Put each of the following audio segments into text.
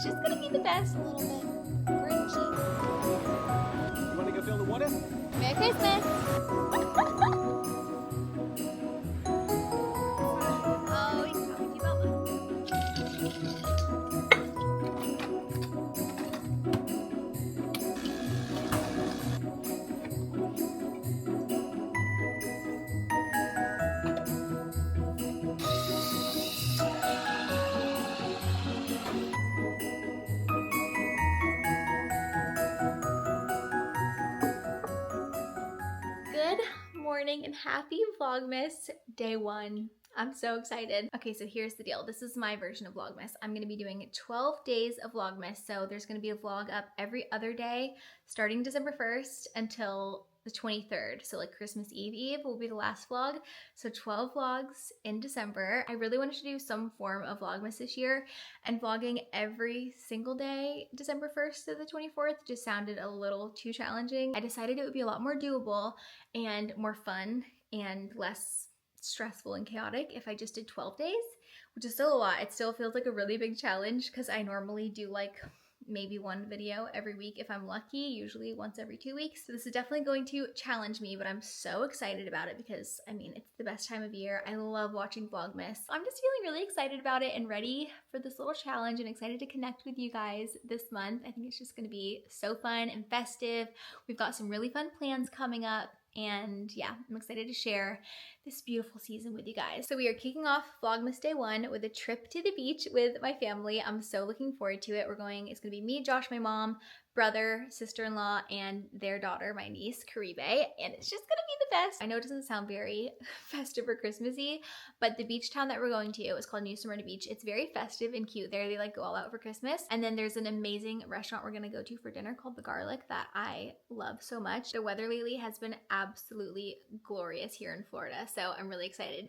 It's just gonna be the best. A little bit grinchy. You want to go fill the water? Merry Christmas! Oh, he's talking to you, Mama. Good morning and happy Vlogmas day 1. I'm so excited. Okay, so here's the deal. This is my version of Vlogmas. I'm gonna be doing 12 days of Vlogmas. So there's gonna be a vlog up every other day starting December 1st until the 23rd. So like Christmas Eve will be the last vlog. So 12 vlogs in December. I really wanted to do some form of Vlogmas this year, and vlogging every single day December 1st to the 24th just sounded a little too challenging. I decided it would be a lot more doable and more fun and less stressful and chaotic if I just did 12 days, which is still a lot. It still feels like a really big challenge because I normally do like maybe one video every week if I'm lucky, usually once every 2 weeks. So this is definitely going to challenge me, but I'm so excited about it because I mean, it's the best time of year. I love watching Vlogmas. I'm just feeling really excited about it and ready for this little challenge and excited to connect with you guys this month. I think it's just gonna be so fun and festive. We've got some really fun plans coming up. And yeah, I'm excited to share this beautiful season with you guys. So we are kicking off Vlogmas day 1 with a trip to the beach with my family. I'm so looking forward to it. It's gonna be me, Josh, my mom, brother, sister-in-law, and their daughter, my niece, Caribe, and it's just gonna be the best. I know it doesn't sound very festive or Christmassy, but the beach town that we're going to is called New Smyrna Beach. It's very festive and cute there. They like go all out for Christmas. And then there's an amazing restaurant we're gonna go to for dinner called The Garlic that I love so much. The weather lately has been absolutely glorious here in Florida, so I'm really excited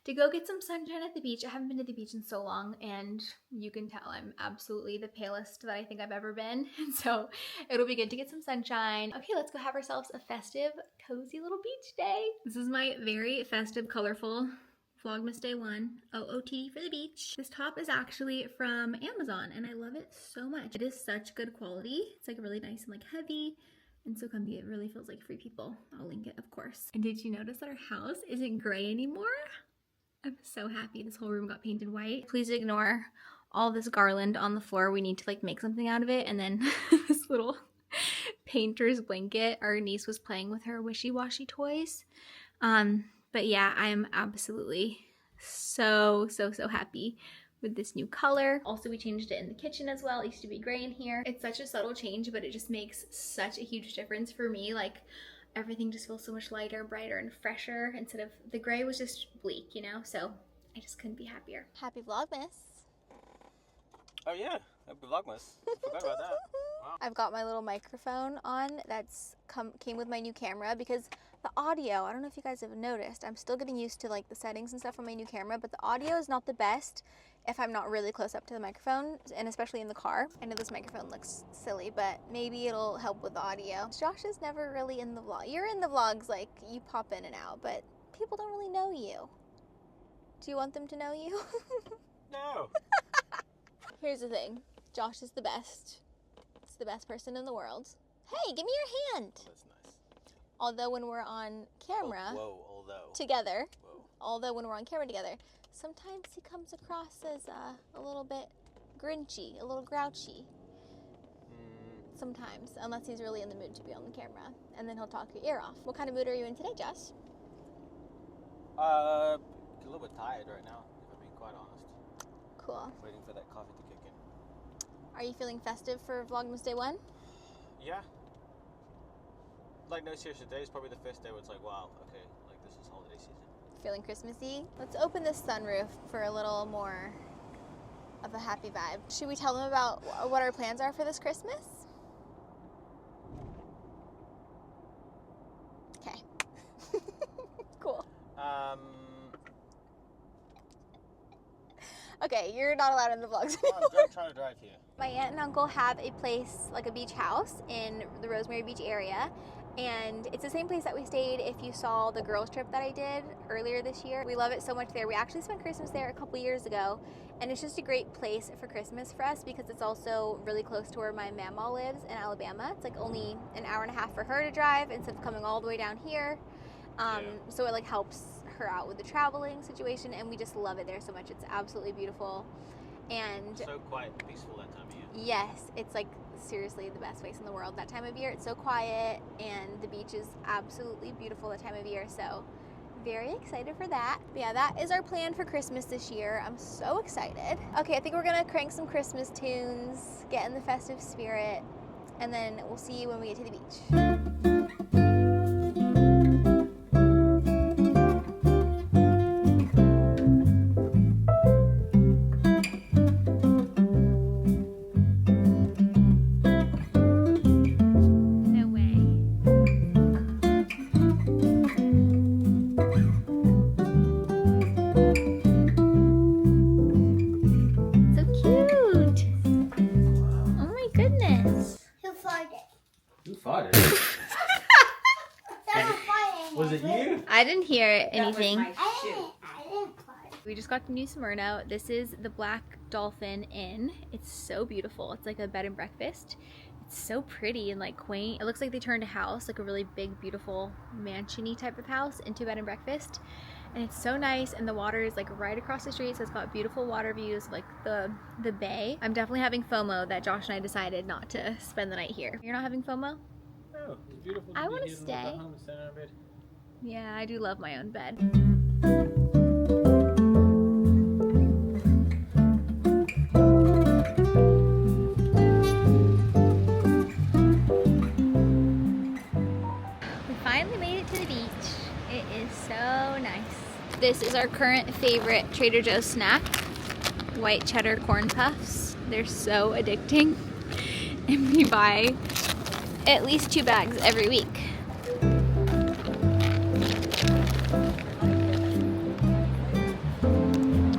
to go get some sunshine at the beach. I haven't been to the beach in so long, and you can tell I'm absolutely the palest that I think I've ever been, and so it'll be good to get some sunshine. Okay, let's go have ourselves a festive, cozy little beach day. This is my very festive, colorful Vlogmas day 1, OOT for the beach. This top is actually from Amazon, and I love it so much. It is such good quality. It's like really nice and like heavy and so comfy. It really feels like Free People. I'll link it, of course. And did you notice that our house isn't gray anymore? I'm so happy. This whole room got painted white. Please ignore all this garland on the floor. We need to like make something out of it. And then this little painter's blanket. Our niece was playing with her wishy-washy toys. But yeah, I am absolutely so happy with this new color. Also, we changed it in the kitchen as well. It used to be gray in here. It's such a subtle change, but it just makes such a huge difference for me. Like, everything just feels so much lighter, brighter, and fresher instead of the gray was just bleak, you know? So I just couldn't be happier. Happy Vlogmas. Oh yeah, happy Vlogmas. Forgot about that. Wow. I've got my little microphone on that's came with my new camera because the audio, I don't know if you guys have noticed, I'm still getting used to like the settings and stuff on my new camera, but the audio is not the best if I'm not really close up to the microphone, and especially in the car. I know this microphone looks silly, but maybe it'll help with the audio. Josh is never really in the vlog. You're in the vlogs, like you pop in and out, but people don't really know you. Do you want them to know you? No. Here's the thing, Josh is the best. It's the best person in the world. Hey, give me your hand. That's nice. Although when we're on camera together, although when we're on camera together, sometimes he comes across as a little bit grinchy, a little grouchy. Sometimes, unless he's really in the mood to be on the camera, and then he'll talk your ear off. What kind of mood are you in today, Josh? A little bit tired right now, if I'm being quite honest. Cool. Waiting for that coffee to kick in. Are you feeling festive for Vlogmas day 1? Yeah. Like, no, seriously, today is probably the first day where it's like, wow, okay, like this is holiday season. Feeling Christmassy? Let's open this sunroof for a little more of a happy vibe. Should we tell them about what our plans are for this Christmas? Okay. Cool. Okay, you're not allowed in the vlogs. I'm trying to drive here. My aunt and uncle have a place, like a beach house in the Rosemary Beach area. And it's the same place that we stayed if you saw the girls trip that I did earlier this year. We love it so much there. We actually spent Christmas there a couple years ago. And it's just a great place for Christmas for us because it's also really close to where my mama lives in Alabama. It's like only an hour and a half for her to drive instead of coming all the way down here. So it like helps her out with the traveling situation, and we just love it there so much. It's absolutely beautiful. And so quiet and peaceful that time of year. Yes, it's like seriously the best place in the world that time of year. It's so quiet, and the beach is absolutely beautiful that time of year. So very excited for that. But yeah, that is our plan for Christmas this year. I'm so excited. Okay, I think we're gonna crank some Christmas tunes, get in the festive spirit, and then we'll see you when we get to the beach. Was it you? I didn't hear anything. I didn't We just got to New Smyrna. This is the Black Dolphin Inn. It's so beautiful. It's like a bed and breakfast. It's so pretty and like quaint. It looks like they turned a house, like a really big, beautiful mansion-y type of house, into a bed and breakfast. And it's so nice, and the water is like right across the street, so it's got beautiful water views, like the bay. I'm definitely having FOMO that Josh and I decided not to spend the night here. You're not having FOMO? Oh, it's beautiful. I want to stay. Yeah, I do love my own bed. We finally made it to the beach. It is so nice. This is our current favorite Trader Joe's snack, white cheddar corn puffs. They're so addicting. And we buy at least 2 bags every week.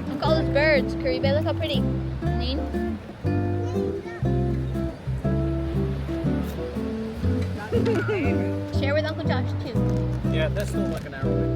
Look at all those birds. Caribe, look how pretty. Neen? Share with Uncle Josh too. Yeah, that's still like an hour away.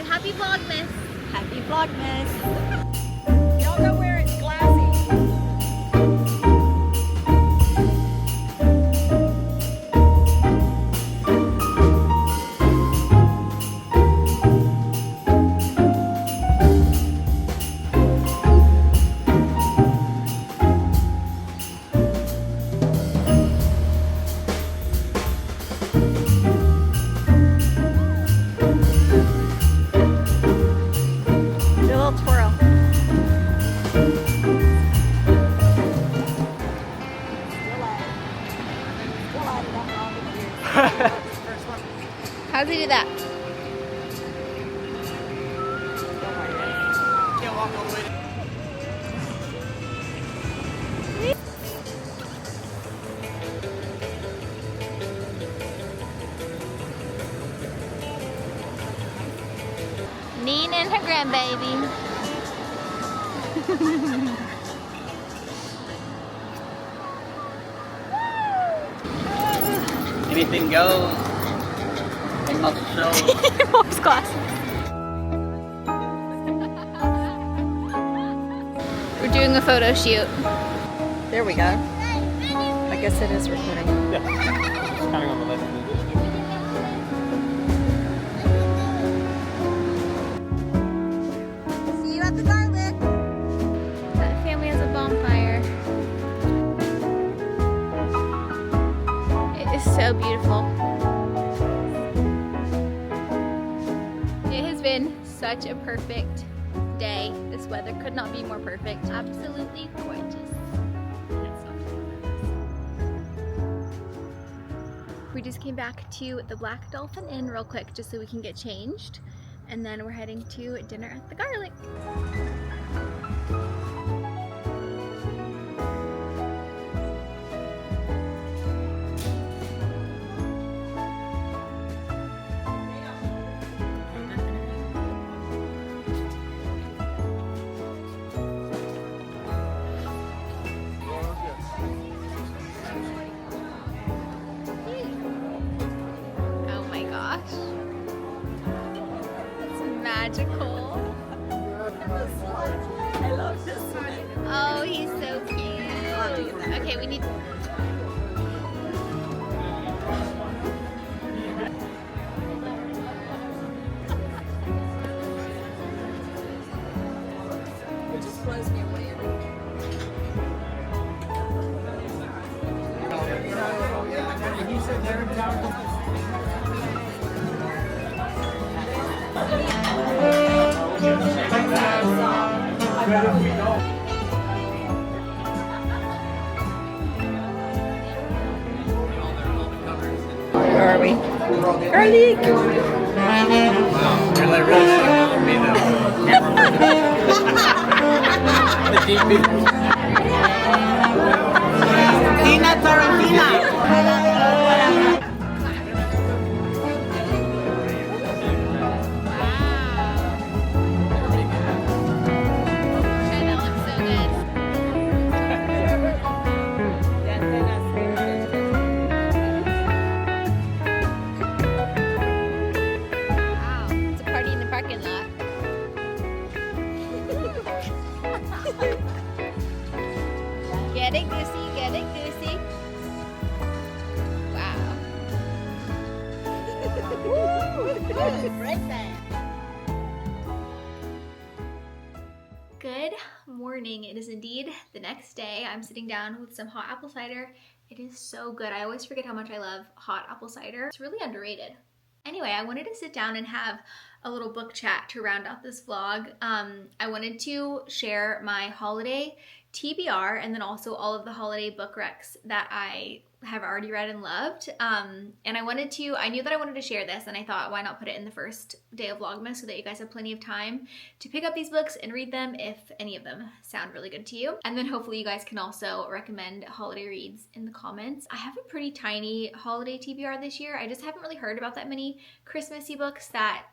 Happy Vlogmas! Happy Vlogmas! Y'all know where it's glassy. How does he do that? Can't walk all the way. Neen and her grandbaby. Anything goes. Mom's glasses. We're doing a photo shoot. There we go. I guess it is recording. Yeah. It's counting on the left. See you at the garlic. That family has a bonfire. It is so beautiful. It has been such a perfect day. This weather could not be more perfect. Absolutely gorgeous. We just came back to the Black Dolphin Inn real quick just so we can get changed. And then we're heading to dinner at the Garlic. Magical. I love this one. Oh, he's so cute. Okay, we need. It just blows me away every day. Where are we? Garlic! Wow, you're like really stuck with me though. The deep Tina Tarantina! That looks so good. Wow, it's a party in the parking lot. Get it, Goosey, get it, Goosey. Wow. Right there. Good morning. It is indeed the next day. I'm sitting down with some hot apple cider. It is so good. I always forget how much I love hot apple cider. It's really underrated. Anyway, I wanted to sit down and have a little book chat to round out this vlog. I wanted to share my holiday TBR and then also all of the holiday book recs that I have already read and loved. And I knew that I wanted to share this, and I thought, why not put it in the first day of Vlogmas so that you guys have plenty of time to pick up these books and read them if any of them sound really good to you. And then hopefully you guys can also recommend holiday reads in the comments. I have a pretty tiny holiday TBR this year. I just haven't really heard about that many Christmassy books that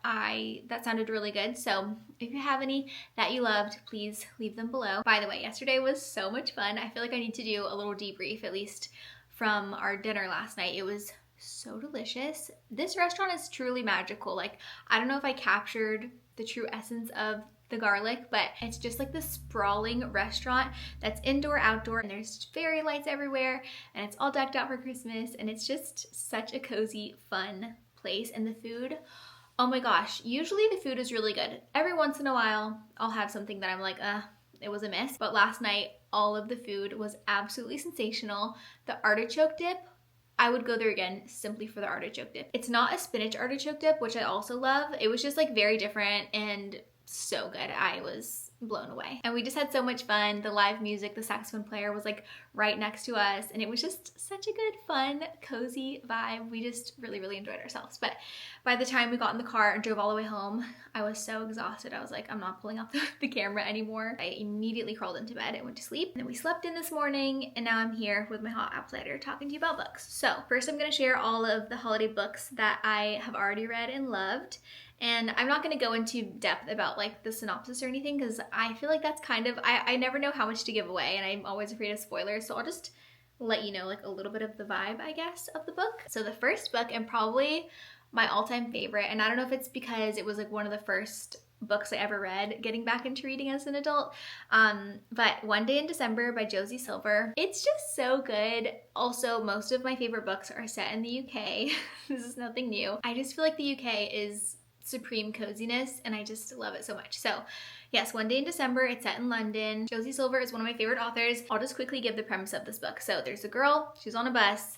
sounded really good. So if you have any that you loved, please leave them below. By the way, yesterday was so much fun. I feel like I need to do a little debrief, at least from our dinner last night. It was so delicious. This restaurant is truly magical. Like, I don't know if I captured the true essence of the Garlic, but it's just like this sprawling restaurant that's indoor, outdoor, and there's fairy lights everywhere, and it's all decked out for Christmas, and it's just such a cozy, fun place. And the food, oh my gosh, usually the food is really good. Every once in a while, I'll have something that I'm like, it was a miss. But last night, all of the food was absolutely sensational. The artichoke dip, I would go there again simply for the artichoke dip. It's not a spinach artichoke dip, which I also love. It was just like very different and so good. I was blown away. And we just had so much fun. The live music, the saxophone player was like right next to us, and it was just such a good, fun, cozy vibe. We just really, really enjoyed ourselves. But by the time we got in the car and drove all the way home, I was so exhausted. I was like, I'm not pulling out the camera anymore. I immediately crawled into bed and went to sleep. And then we slept in this morning, and now I'm here with my hot apple cider talking to you about books. So first I'm gonna share all of the holiday books that I have already read and loved. And I'm not going to go into depth about like the synopsis or anything, because I feel like that's kind of, I never know how much to give away, and I'm always afraid of spoilers. So I'll just let you know like a little bit of the vibe, I guess, of the book. So the first book, and probably my all-time favorite, and I don't know if it's because it was like one of the first books I ever read getting back into reading as an adult, but One Day in December by Josie Silver. It's just so good. Also, most of my favorite books are set in the UK. This is nothing new. I just feel like the UK is supreme coziness and I just love it so much. So yes, One Day in December, it's set in London. Josie Silver is one of my favorite authors. I'll just quickly give the premise of this book. So there's a girl, she's on a bus.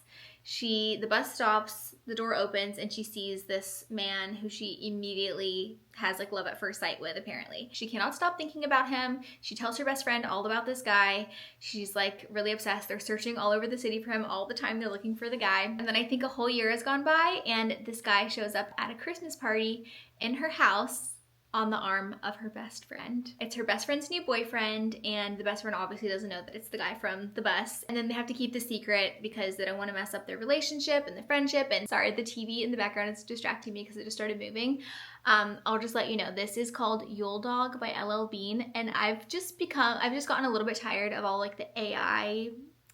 The bus stops, the door opens, and she sees this man who she immediately has like love at first sight with, apparently. She cannot stop thinking about him. She tells her best friend all about this guy. She's like really obsessed. They're searching all over the city for him all the time. They're looking for the guy. And then I think a whole year has gone by and this guy shows up at a Christmas party in her house on the arm of her best friend. It's her best friend's new boyfriend, and the best friend obviously doesn't know that it's the guy from the bus. And then they have to keep the secret because they don't want to mess up their relationship and the friendship. And sorry, the TV in the background is distracting me because it just started moving. I'll just let you know, this is called Yule Dog by LL Bean, and I've just gotten a little bit tired of all like the AI,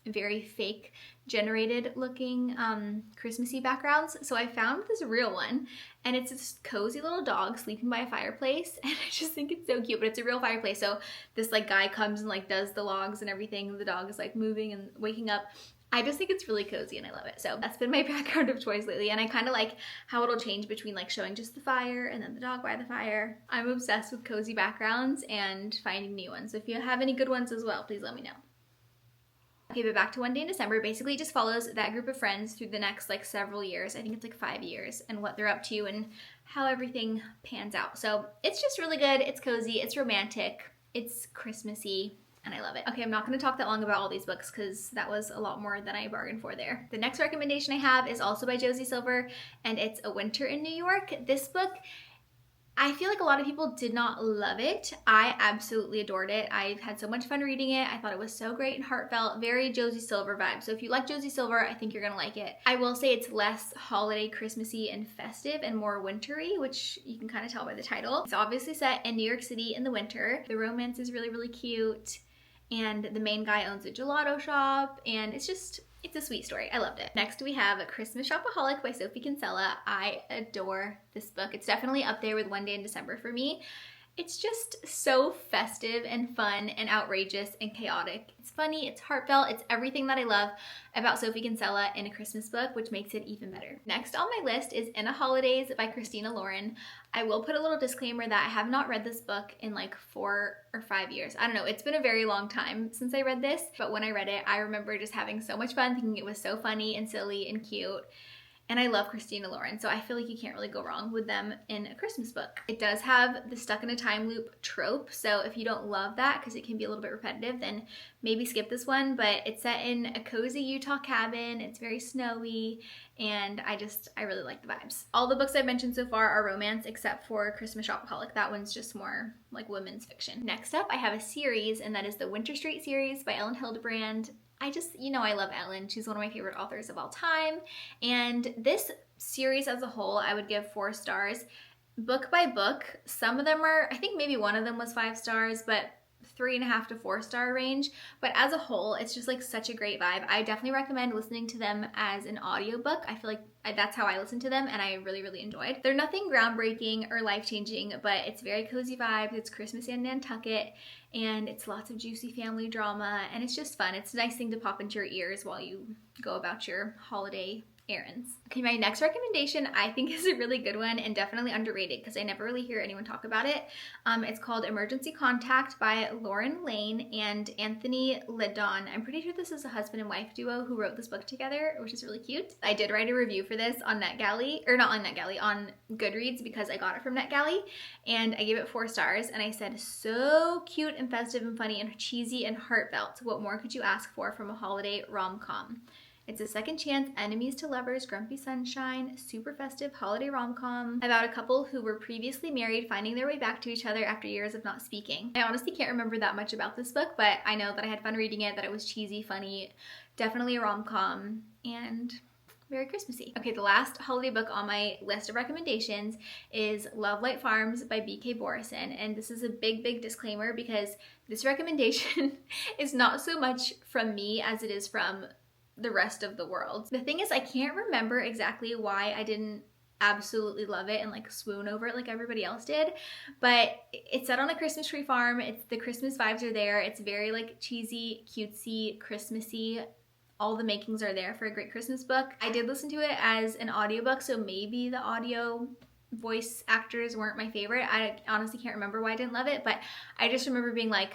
very fake generated looking Christmassy backgrounds. So I found this real one, and it's this cozy little dog sleeping by a fireplace, and I just think it's so cute. But it's a real fireplace, so this like guy comes and like does the logs and everything, and the dog is like moving and waking up. I just think it's really cozy and I love it. So that's been my background of choice lately, and I kind of like how it'll change between like showing just the fire and then the dog by the fire. I'm obsessed with cozy backgrounds and finding new ones. So if you have any good ones as well, please let me know. Okay, but back to One Day in December. Basically, it just follows that group of friends through the next like several years. I think it's like 5 years, and what they're up to and how everything pans out. So it's just really good. It's cozy. It's romantic. It's Christmassy. And I love it. Okay, I'm not going to talk that long about all these books because that was a lot more than I bargained for there. The next recommendation I have is also by Josie Silver, and it's A Winter in New York. This book, I feel like a lot of people did not love it. I absolutely adored it. I've had so much fun reading it. I thought it was so great and heartfelt, very Josie Silver vibe. So if you like Josie Silver, I think you're gonna like it. I will say it's less holiday, Christmassy, and festive and more wintry, which you can kind of tell by the title. It's obviously set in New York City in the winter. The romance is really, really cute. And the main guy owns a gelato shop, and it's a sweet story. I loved it. Next we have A Christmas Shopaholic by Sophie Kinsella. I adore this book. It's definitely up there with One Day in December for me. It's just so festive and fun and outrageous and chaotic. It's funny, it's heartfelt, it's everything that I love about Sophie Kinsella in a Christmas book, which makes it even better. Next on my list is In a Holidays by Christina Lauren. I will put a little disclaimer that I have not read this book in like 4 or 5 years. I don't know, it's been a very long time since I read this, but when I read it, I remember just having so much fun, thinking it was so funny and silly and cute. And I love Christina Lauren, so I feel like you can't really go wrong with them in a Christmas book. It does have the stuck in a time loop trope, so if you don't love that, because it can be a little bit repetitive, then maybe skip this one. But it's set in a cozy Utah cabin, it's very snowy, and I really like the vibes. All the books I've mentioned so far are romance, except for Christmas Shopaholic. That one's just more like women's fiction. Next up, I have a series, and that is the Winter Street series by Ellen Hildebrand. I love Ellen. She's one of my favorite authors of all time. And this series as a whole, I would give 4 stars. Book by book, some of them are, I think maybe one of them was 5 stars, but 3.5 to 4 star range. But as a whole, it's just like such a great vibe. I definitely recommend listening to them as an audiobook. I feel like that's how I listen to them, and I really, really enjoyed. They're nothing groundbreaking or life-changing, but it's very cozy vibes. It's Christmas in Nantucket, and it's lots of juicy family drama, and it's just fun. It's a nice thing to pop into your ears while you go about your holiday errands. Okay, my next recommendation I think is a really good one and definitely underrated because I never really hear anyone talk about it. It's called Emergency Contact by Lauren Lane and Anthony Ledon. I'm pretty sure this is a husband and wife duo who wrote this book together, which is really cute. I did write a review for this on on Goodreads because I got it from NetGalley, and I gave it 4 stars, and I said, so cute and festive and funny and cheesy and heartfelt. What more could you ask for from a holiday rom-com? It's a second chance, enemies to lovers, grumpy sunshine, super festive holiday rom-com about a couple who were previously married finding their way back to each other after years of not speaking. I honestly can't remember that much about this book, but I know that I had fun reading it, that it was cheesy, funny, definitely a rom-com, and very Christmassy. Okay, the last holiday book on my list of recommendations is Love Light Farms by B.K. Borison, and this is a big disclaimer because this recommendation is not so much from me as it is from the rest of the world. The thing is, I can't remember exactly why I didn't absolutely love it and like swoon over it like everybody else did. But it's set on a Christmas tree farm. It's the Christmas vibes are there. It's very like cheesy, cutesy, Christmassy. All the makings are there for a great Christmas book. I did listen to it as an audiobook, so maybe the audio voice actors weren't my favorite. I honestly can't remember why I didn't love it, but I just remember being like,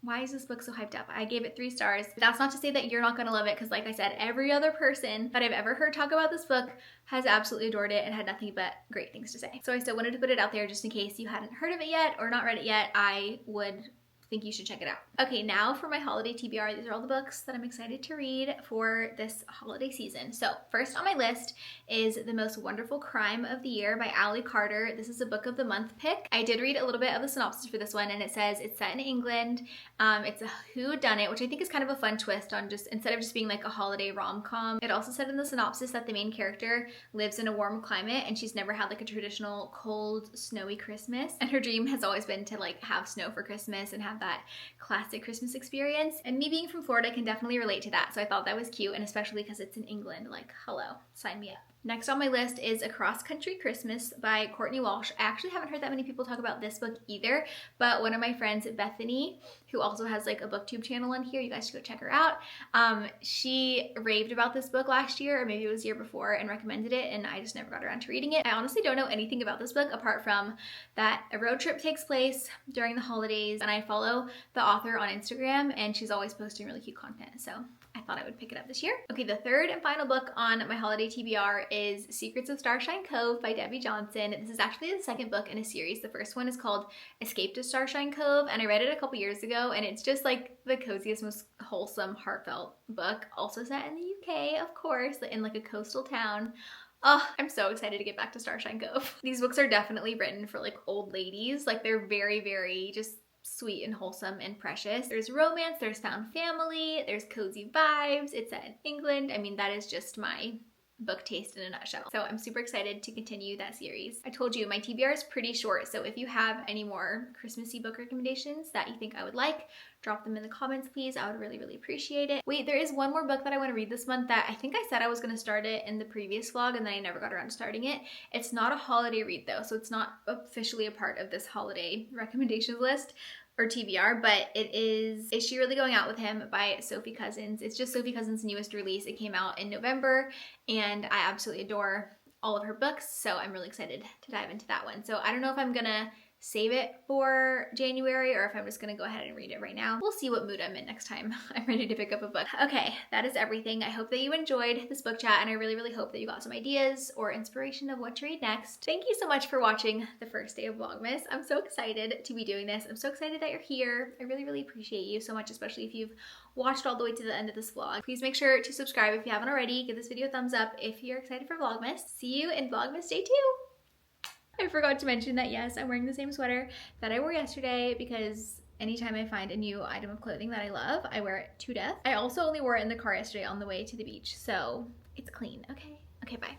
why is this book so hyped up? I gave it 3 stars. That's not to say that you're not gonna love it, because like I said, every other person that I've ever heard talk about this book has absolutely adored it and had nothing but great things to say. So I still wanted to put it out there just in case you hadn't heard of it yet or not read it yet. I would think you should check it out. Okay, now for my holiday TBR. These are all the books that I'm excited to read for this holiday season. So first on my list is The Most Wonderful Crime of the Year by Ali Carter. This is a book of the month pick. I did read a little bit of the synopsis for this one, and it says it's set in England. It's a whodunit, which I think is kind of a fun twist on just, instead of just being like a holiday rom-com. It also said in the synopsis that the main character lives in a warm climate and she's never had like a traditional cold, snowy Christmas. And her dream has always been to like have snow for Christmas and have that classic Christmas experience. And me being from Florida can definitely relate to that. So I thought that was cute, and especially because it's in England, like, hello, sign me up. Next on my list is A Cross Country Christmas by Courtney Walsh. I actually haven't heard that many people talk about this book either, but one of my friends, Bethany, who also has like a booktube channel on here, you guys should go check her out. She raved about this book last year, or maybe it was the year before, and recommended it, and I just never got around to reading it. I honestly don't know anything about this book apart from that a road trip takes place during the holidays, and I follow the author on Instagram, and she's always posting really cute content, so I thought I would pick it up this year. Okay, the third and final book on my holiday TBR is Secrets of Starshine Cove by Debbie Johnson. This is actually the second book in a series. The first one is called Escape to Starshine Cove, and I read it a couple years ago, and it's just like the coziest, most wholesome, heartfelt book. Also set in the UK, of course, in like a coastal town. Oh, I'm so excited to get back to Starshine Cove. These books are definitely written for like old ladies. Like they're very, very just sweet and wholesome and precious. There's romance, there's found family, there's cozy vibes. It's set in England. I mean, that is just my book taste in a nutshell. So I'm super excited to continue that series. I told you my TBR is pretty short, so if you have any more Christmassy book recommendations that you think I would like, drop them in the comments, please. I would really, really appreciate it. Wait, there is one more book that I want to read this month that I think I said I was going to start it in the previous vlog, and then I never got around to starting it. It's not a holiday read though, so it's not officially a part of this holiday recommendations list or TBR, but it is Is She Really Going Out With Him by Sophie Cousins. It's just Sophie Cousins' newest release. It came out in November, and I absolutely adore all of her books, so I'm really excited to dive into that one. So I don't know if I'm gonna save it for January or if I'm just gonna go ahead and read it right now. We'll see what mood I'm in next time I'm ready to pick up a book. Okay, that is everything. I hope that you enjoyed this book chat, and I really, really hope that you got some ideas or inspiration of what to read next. Thank you so much for watching the first day of Vlogmas. I'm so excited to be doing this. I'm so excited that you're here. I really, really appreciate you so much, especially if you've watched all the way to the end of this vlog. Please make sure to subscribe if you haven't already. Give this video a thumbs up if you're excited for Vlogmas. See you in Vlogmas Day 2. I forgot to mention that yes, I'm wearing the same sweater that I wore yesterday because anytime I find a new item of clothing that I love, I wear it to death. I also only wore it in the car yesterday on the way to the beach, so it's clean, okay? Okay, bye.